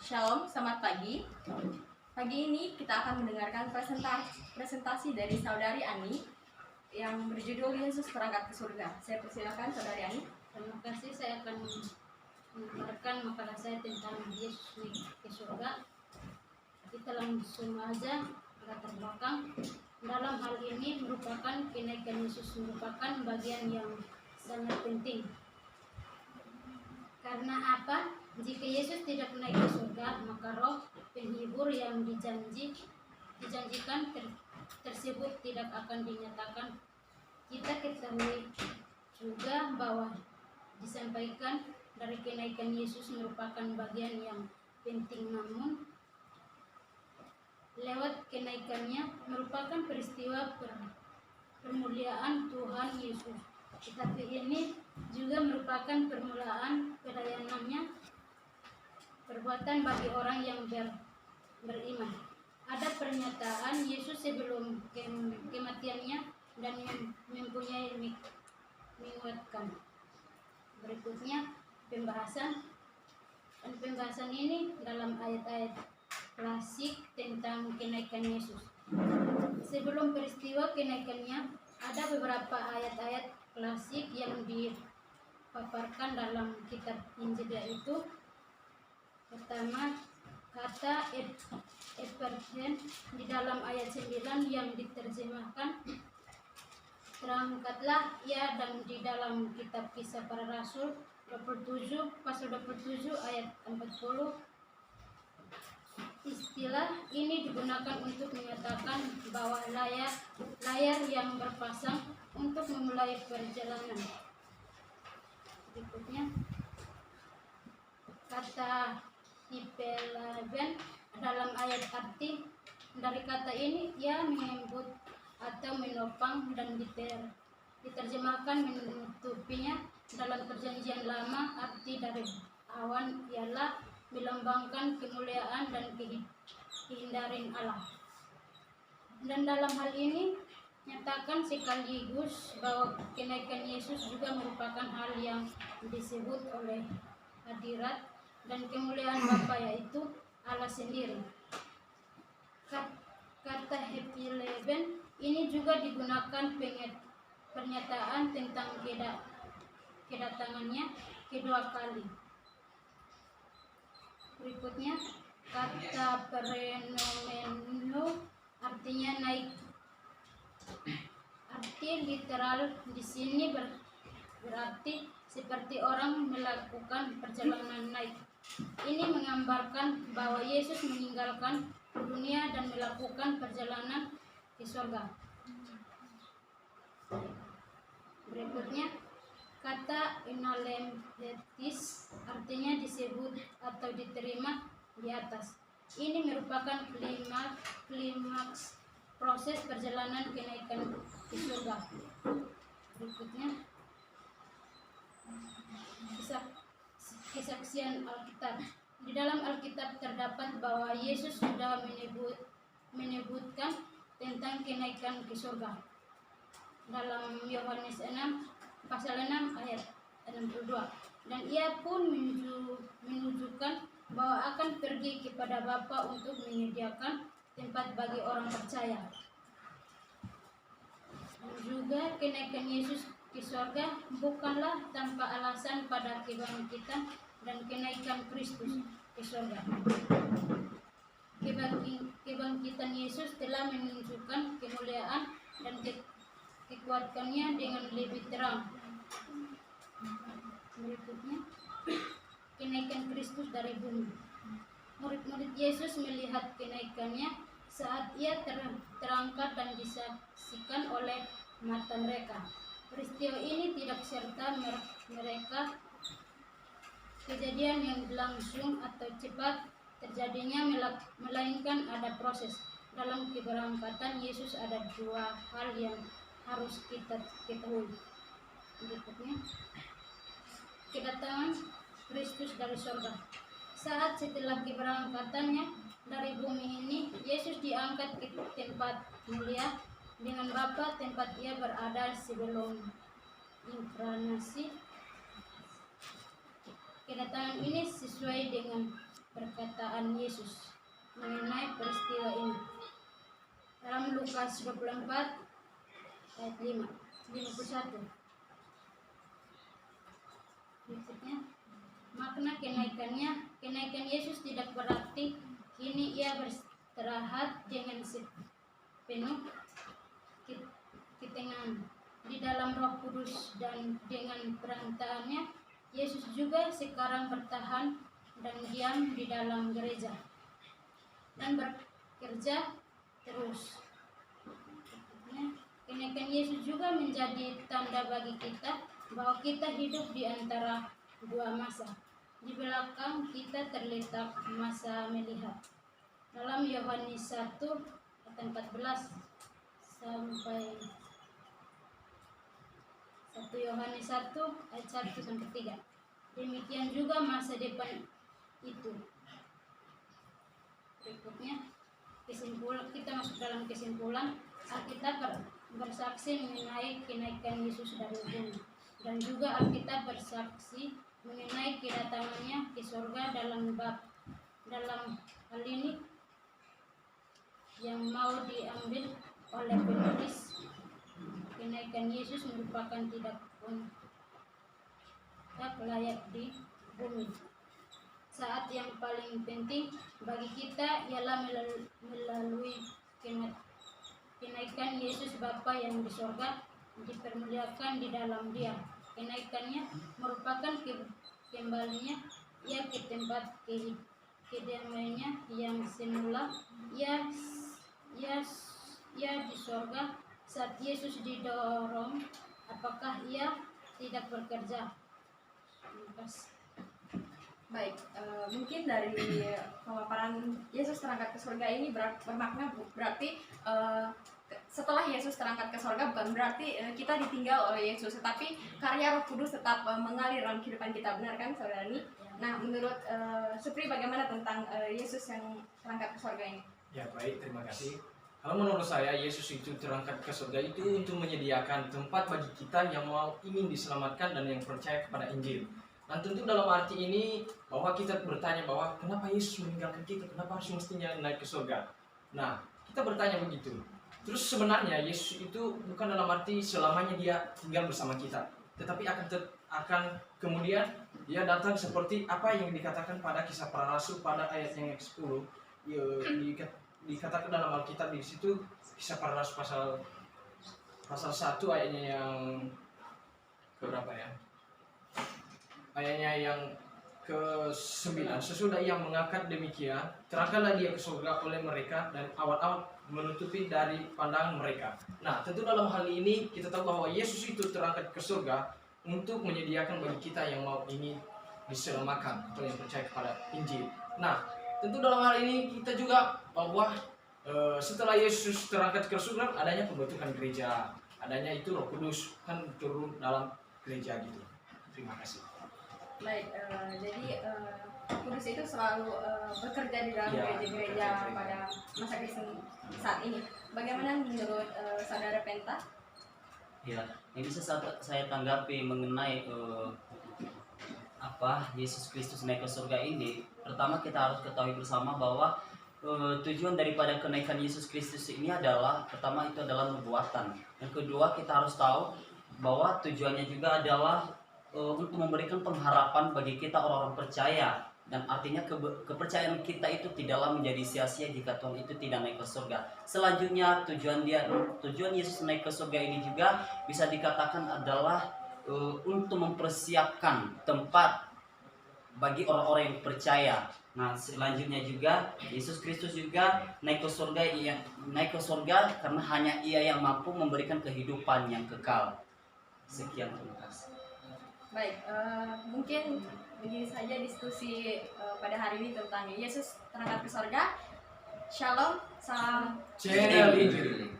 Shalom, selamat pagi. Pagi ini kita akan mendengarkan presentasi dari Saudari Ani yang berjudul Yesus Berangkat ke Surga. Saya persilakan Saudari Ani. Terima kasih, saya akan mengabarkan makalah saya tentang Yesus naik ke surga. Kita langsung aja latar belakang. Dalam hal ini merupakan kenaikan Yesus merupakan bagian yang sangat penting. Karena apa? Jika Yesus tidak naik ke surga, maka roh penghibur yang dijanjikan tersebut tidak akan dinyatakan. Kita ketahui juga bahwa disampaikan dari kenaikan Yesus merupakan bagian yang penting, namun lewat kenaikannya merupakan peristiwa permuliaan Tuhan Yesus. Tetapi ini juga merupakan permulaan pelayanannya, perbuatan bagi orang yang beriman. Ada pernyataan Yesus sebelum kematiannya dan mempunyai menguatkan. Berikutnya pembahasan ini dalam ayat-ayat klasik tentang kenaikan Yesus. Sebelum peristiwa kenaikannya, ada beberapa ayat-ayat klasik yang dipaparkan dalam kitab Injil, yaitu pertama kata Eperhen di dalam ayat 9 yang diterjemahkan terangkatlah ia, dan di dalam kitab Kisah Para Rasul 27 pasal 27 ayat 40. Istilah ini digunakan untuk menyatakan bahwa layar yang berpasang untuk memulai perjalanan. Berikutnya kata Hipelaben dalam ayat arti dari kata ini ia menyebut atau menopang dan diterjemahkan menutupinya. Dalam perjanjian lama arti dari awan ialah melambangkan kemuliaan dan kehindaran Allah. Dan dalam hal ini nyatakan sekaligus bahwa kenaikan Yesus juga merupakan hal yang disebut oleh hadirat dan kemuliaan Bapa, yaitu Allah sendiri. Kata Happy Leben ini juga digunakan pernyataan tentang kedatangannya kedua kali. Berikutnya kata perenomeno artinya naik. Arti literal di sini berarti seperti orang melakukan perjalanan naik. Ini menggambarkan bahwa Yesus meninggalkan dunia dan melakukan perjalanan ke surga. Berikutnya kata inalemetis artinya disebut atau diterima di atas. Ini merupakan klimaks proses perjalanan kenaikan ke surga. Berikutnya kesaksian Alkitab. Di dalam Alkitab terdapat bahwa Yesus sudah menyebutkan tentang kenaikan ke surga. Dalam Yohanes 6 pasal 6 ayat 62. Dan ia pun menunjukkan bahwa akan pergi kepada Bapa untuk menyediakan tempat bagi orang percaya. Dan juga kenaikan Yesus ke surga bukanlah tanpa alasan pada kebangkitan dan kenaikan Kristus ke surga. Kebangkitan Yesus telah menunjukkan kemuliaan dan kekuatannya dengan lebih terang. Berikutnya kenaikan Kristus dari bumi. Murid-murid Yesus melihat kenaikannya saat ia terangkat dan disaksikan oleh mata mereka. Peristiwa ini tidak serta mereka kejadian yang langsung atau cepat terjadinya, melainkan ada proses. Dalam keberangkatan Yesus ada dua hal yang harus kita ketahui. Berikutnya kedatangan Kristus dari surga. Saat setelah keberangkatannya dari bumi ini, Yesus diangkat ke tempat mulia dengan Bapa, tempat ia berada sebelum inkarnasi. Kedatangan ini sesuai dengan perkataan Yesus mengenai peristiwa ini. Dalam Lukas 24 ayat 51. Berikutnya, makna kenaikan Yesus tidak berarti kini ia beristirahat dengan sepenuh ketenangan di dalam Roh Kudus, dan dengan perantaranya Yesus juga sekarang bertahan dan diam di dalam gereja dan bekerja terus. Kenaikan Yesus juga menjadi tanda bagi kita bahwa kita hidup di antara dua masa. Di belakang kita terletak masa melihat. Dalam Yohanes 1 ayat 14 sampai 1 Yohanes 1 ayat 1 sampai 3. Demikian juga masa depan itu. Berikutnya, kita masuk dalam kesimpulan. Alkitab bersaksi mengenai kenaikan Yesus dari bumi, dan juga Alkitab bersaksi mengenai kedatangannya ke surga dalam hal ini yang mau diambil oleh penulis. Kenaikan Yesus merupakan tidak layak di bumi. Saat yang paling penting bagi kita ialah melalui kenaikan Yesus Bapa yang di surga dipermuliakan di dalam Dia. Kenaikannya merupakan kembalinya Ia ke tempat kediamannya yang semula. Ia di surga. Saat Yesus didorong, apakah Ia tidak bekerja? Baik, mungkin dari pemaparan Yesus terangkat ke surga ini bermakna berarti setelah Yesus terangkat ke surga bukan berarti kita ditinggal oleh Yesus, tetapi karya Roh Kudus tetap mengalir dalam kehidupan kita, benar kan saudara ini? Nah, menurut Supri bagaimana tentang Yesus yang terangkat ke surga ini? Ya baik, terima kasih. Kalau menurut saya Yesus itu terangkat ke surga itu untuk menyediakan tempat bagi kita yang ingin diselamatkan dan yang percaya kepada Injil. Dan tentu dalam arti ini bahwa kita bertanya bahwa kenapa Yesus meninggalkan kita, kenapa harus mestinya naik ke surga. Nah, kita bertanya begitu. Terus sebenarnya Yesus itu bukan dalam arti selamanya dia tinggal bersama kita, tetapi akan kemudian dia datang seperti apa yang dikatakan pada Kisah Para Rasul pada ayat yang ke-10. Dikatakan dalam Alkitab di situ Kisah Para Rasul pasal 1 ayatnya yang keberapa ya? Ayatnya yang ke-9. Sesudah ia mengangkat demikian, terangkanlah dia ke surga oleh mereka dan awal-awal menutupi dari pandangan mereka. Nah, tentu dalam hal ini kita tahu bahwa Yesus itu terangkat ke surga untuk menyediakan bagi kita yang ingin diselamatkan atau yang percaya kepada Injil. Nah, tentu dalam hal ini kita juga bahwa setelah Yesus terangkat ke surga adanya pembentukan gereja, adanya itu Roh Kudus kan turun dalam gereja gitu. Terima kasih. Baik, jadi Roh Kudus itu selalu bekerja di dalam gereja-gereja pada masa Kristen saat ini. Bagaimana menurut saudara Penta? Ya, yang bisa saya tanggapi mengenai Yesus Kristus naik ke surga ini. Pertama kita harus ketahui bersama bahwa tujuan daripada kenaikan Yesus Kristus ini adalah, pertama itu adalah nubuatan. Yang kedua kita harus tahu bahwa tujuannya juga adalah untuk memberikan pengharapan bagi kita orang-orang percaya, dan artinya kepercayaan kita itu tidaklah menjadi sia-sia jika Tuhan itu tidak naik ke surga. Selanjutnya tujuan Yesus naik ke surga ini juga bisa dikatakan adalah untuk mempersiapkan tempat bagi orang-orang yang percaya. Nah, selanjutnya juga Yesus Kristus juga naik ke surga karena hanya Ia yang mampu memberikan kehidupan yang kekal. Sekian, terima kasih. Baik, mungkin begini saja diskusi pada hari ini tentang Yesus terangkat ke surga. Shalom, salam Channel Injil.